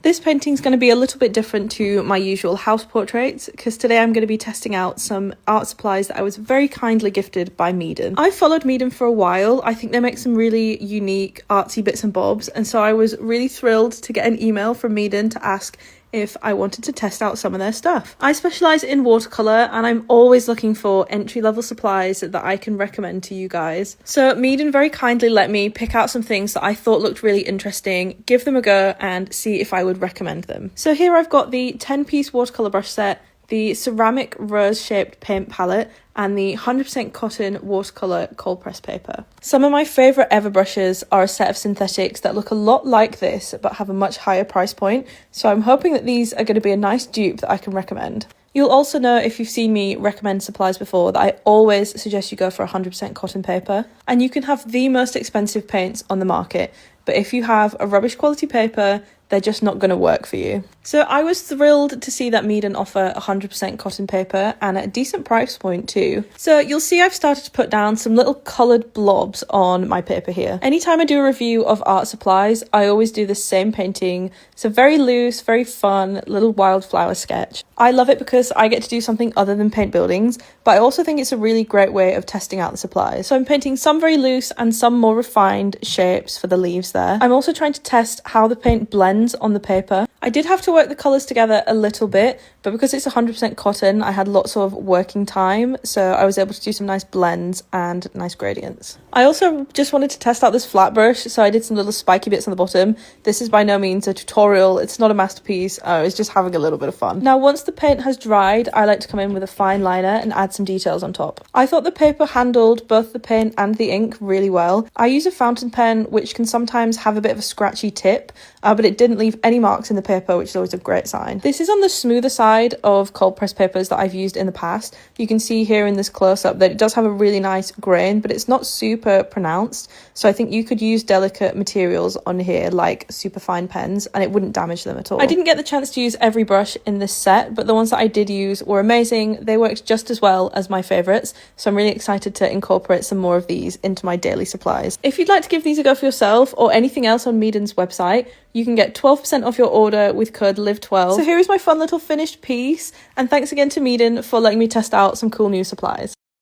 This painting is going to be a little bit different to my usual house portraits because today I'm going to be testing out some art supplies that I was very kindly gifted by MEEDEN. I've followed MEEDEN for a while. I think they make some really unique artsy bits and bobs, and so I was really thrilled to get an email from MEEDEN to ask if I wanted to test out some of their stuff. I specialise in watercolour and I'm always looking for entry-level supplies that I can recommend to you guys. So MEEDEN very kindly let me pick out some things that I thought looked really interesting, give them a go and see if I would recommend them. So here I've got the 10-piece watercolour brush set, the ceramic rose-shaped paint palette, and the 100% cotton watercolour cold press paper. Some of my favourite ever brushes are a set of synthetics that look a lot like this but have a much higher price point, so I'm hoping that these are going to be a nice dupe that I can recommend. You'll also know, if you've seen me recommend supplies before, that I always suggest you go for 100% cotton paper, and you can have the most expensive paints on the market, but if you have a rubbish quality paper, they're just not going to work for you. So I was thrilled to see that MEEDEN offer 100% cotton paper and at a decent price point too. So you'll see I've started to put down some little coloured blobs on my paper here. Anytime I do a review of art supplies, I always do the same painting. It's a very loose, very fun little wildflower sketch. I love it because I get to do something other than paint buildings, but I also think it's a really great way of testing out the supplies. So I'm painting some very loose and some more refined shapes for the leaves there. I'm also trying to test how the paint blends on the paper. I did have to work the colours together a little bit, but because it's 100% cotton, I had lots of working time, so I was able to do some nice blends and nice gradients. I also just wanted to test out this flat brush, so I did some little spiky bits on the bottom. This is by no means a tutorial, it's not a masterpiece, I was just having a little bit of fun. Now once the paint has dried, I like to come in with a fine liner and add some details on top. I thought the paper handled both the paint and the ink really well. I use a fountain pen which can sometimes have a bit of a scratchy tip, but it didn't leave any marks in the paper, which is always a great sign. This is on the smoother side of cold press papers that I've used in the past. You can see here in this close-up that it does have a really nice grain, but it's not super pronounced, so I think you could use delicate materials on here like super fine pens and it wouldn't damage them at all. I didn't get the chance to use every brush in this set, but the ones that I did use were amazing. They worked just as well as my favourites, so I'm really excited to incorporate some more of these into my daily supplies. If you'd like to give these a go for yourself or anything else on MEEDEN's website, you can get 12% off your order with code LIVE12. So here is my fun little finished piece, and thanks again to MEEDEN for letting me test out some cool new supplies.